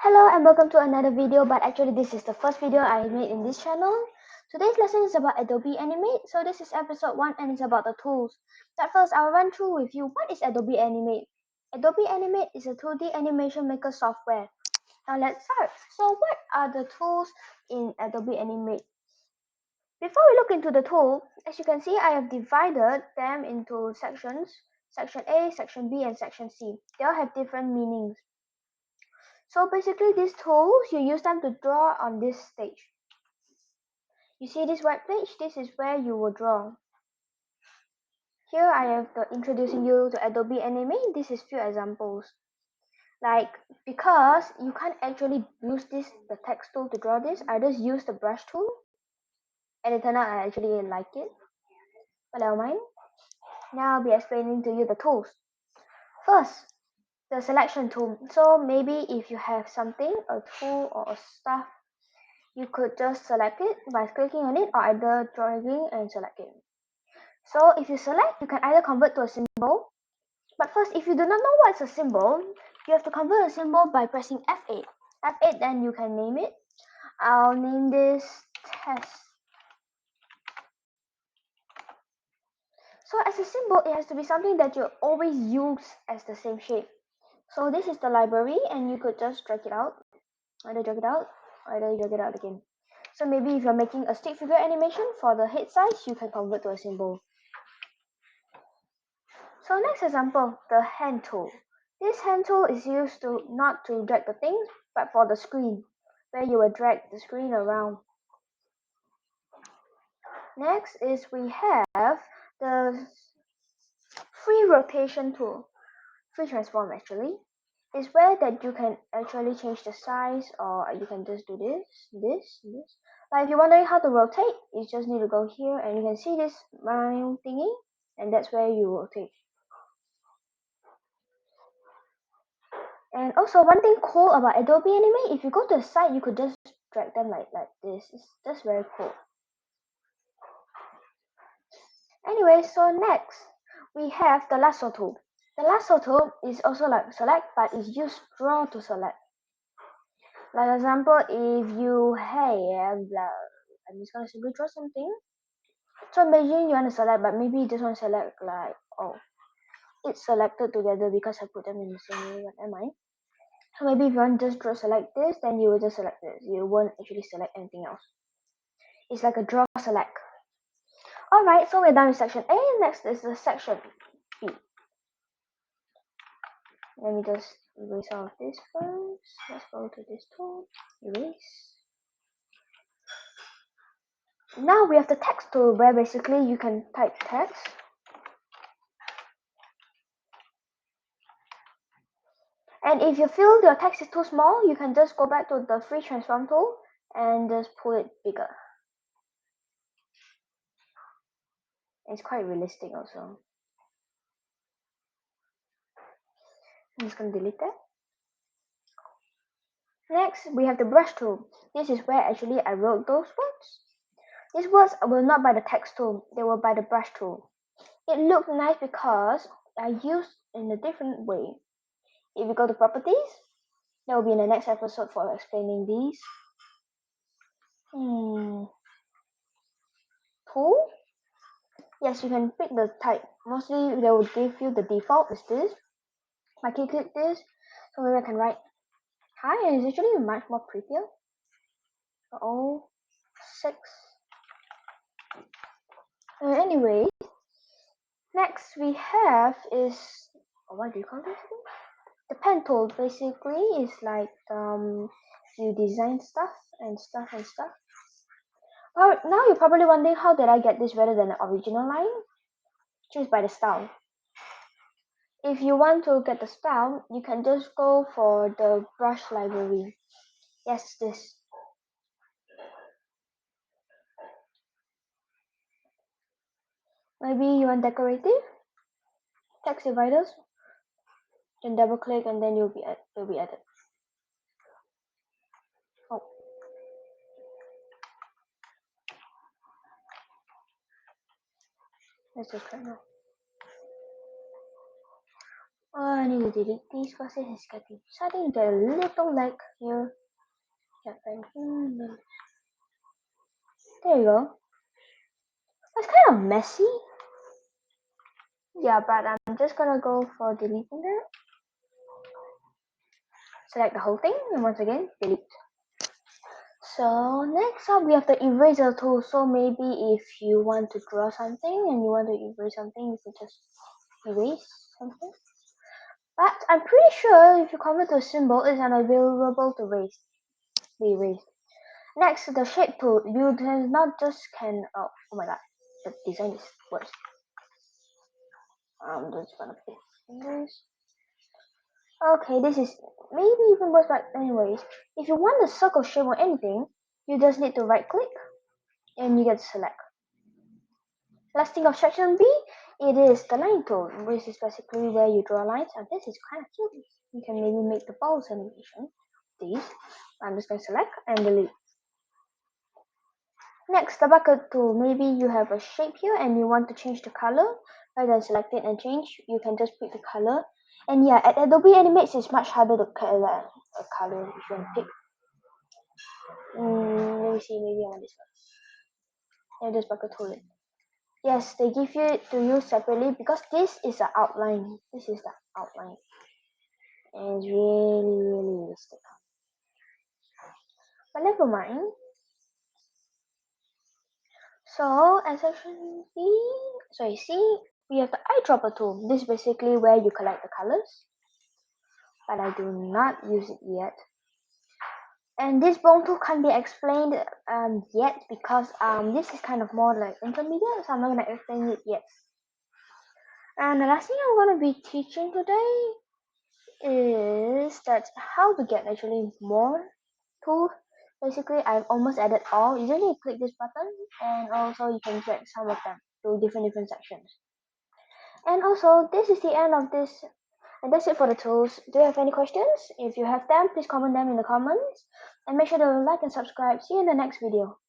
Hello and welcome to another video, but actually this is the first video I made in this channel. Today's lesson is about Adobe Animate, so this is episode 1 and it's about the tools. But first I'll run through with you what is Adobe Animate. Adobe Animate is a 2D animation maker software. Now let's start. So what are the tools in Adobe Animate? Before we look into the tool, as you can see I have divided them into sections, section A, section B and section C. They all have different meanings. So basically these tools, you use them to draw on this stage. You see this web page? This is where you will draw. Here I have introducing you to Adobe Animate. This is few examples. Like, because you can't actually use the text tool to draw this, I just use the brush tool. And it turned out I actually like it. But never mind. Now I'll be explaining to you the tools. First, the selection tool. So maybe if you have something, a tool or a stuff, you could just select it by clicking on it or either dragging and select it. So if you select, you can either convert to a symbol. But first, if you do not know what's a symbol, you have to convert a symbol by pressing F8. F8, then you can name it. I'll name this test. So as a symbol, it has to be something that you always use as the same shape. So this is the library and you could just drag it out. Either drag it out, or either drag it out again. So maybe if you're making a stick figure animation for the head size, you can convert to a symbol. So next example, the hand tool. This hand tool is used not to drag the things, but for the screen, where you will drag the screen around. Next is we have the free rotation tool, free transform actually, is where that you can actually change the size or you can just do this. Like if you're wondering how to rotate, you just need to go here and you can see this round thingy and that's where you rotate. And also one thing cool about Adobe Animate, if you go to the site, you could just drag them like this. It's just very cool. Anyway, so next we have the Lasso Tool. The Lasso Tool is also like select, but it's used draw to select. Like example, if you have, I'm just gonna simply draw something. So imagine you want to select, but maybe you just want to select like, oh, it's selected together because I put them in the same way. What am I? So maybe if you want to just draw select this, then you will just select this. You won't actually select anything else. It's like a draw select. Alright, so we're done with section A. Next is the section B. Let me just erase all of this first. Let's go to this tool. Erase. Now we have the text tool where basically you can type text. And if you feel your text is too small, you can just go back to the free transform tool and just pull it bigger. It's quite realistic also. I'm just going to delete that. Next, we have the brush tool. This is where actually I wrote those words. These words were not by the text tool, they were by the brush tool. It looked nice because I used in a different way. If you go to properties, that will be in the next episode for explaining these. Tool? Yes, you can pick the type. Mostly they will give you the default is this. I can click this, so maybe I can write hi, and it's actually much more prettier. 06. Anyway, next we have is, what do you call this thing? The pen tool. Basically is like you design stuff and stuff. Well, now you're probably wondering how did I get this rather than the original line? Choose by the style. If you want to get the style, you can just go for the brush library. Yes, this. Maybe you want decorative text dividers. Then double click and then it'll be added. Oh. Let's just try now. I need to delete these because this is starting to get a little lag here. There you go. It's kind of messy. Yeah, but I'm just gonna go for deleting that. Select the whole thing and once again delete. So next up we have the eraser tool. So maybe if you want to draw something and you want to erase something, you can just erase something. But I'm pretty sure if you convert to a symbol, it's unavailable to be erased. Next, the shape tool. You can not just oh my god, the design is worse. I'm just gonna put this. Okay, this is maybe even worse, but anyways, if you want a circle shape or anything, you just need to right click and you get select. Last thing of section B, it is the line tool, which is basically where you draw lines, and this is kind of cute. You can maybe make the balls animation. These, I'm just going to select and delete. Next, the bucket tool. Maybe you have a shape here and you want to change the color. Rather than select it and change, you can just pick the color. And yeah, at Adobe Animate, it's much harder to color a color if you want to pick. Let me see, maybe I want this one. And just bucket tool it. Yes, they give you to use separately because this is the outline. This is the outline. And it's really realistic. But never mind. So as section C, we have the eyedropper tool. This is basically where you collect the colors. But I do not use it yet. And this bone tool can't be explained yet because this is kind of more like intermediate, so I'm not gonna explain it yet. And the last thing I'm gonna be teaching today is that how to get actually more tools. Basically, I've almost added all. You just need to click this button, and also you can drag some of them to different sections. And also, this is the end of this. And that's it for the tools. Do you have any questions? If you have them, please comment them in the comments. And make sure to like and subscribe. See you in the next video.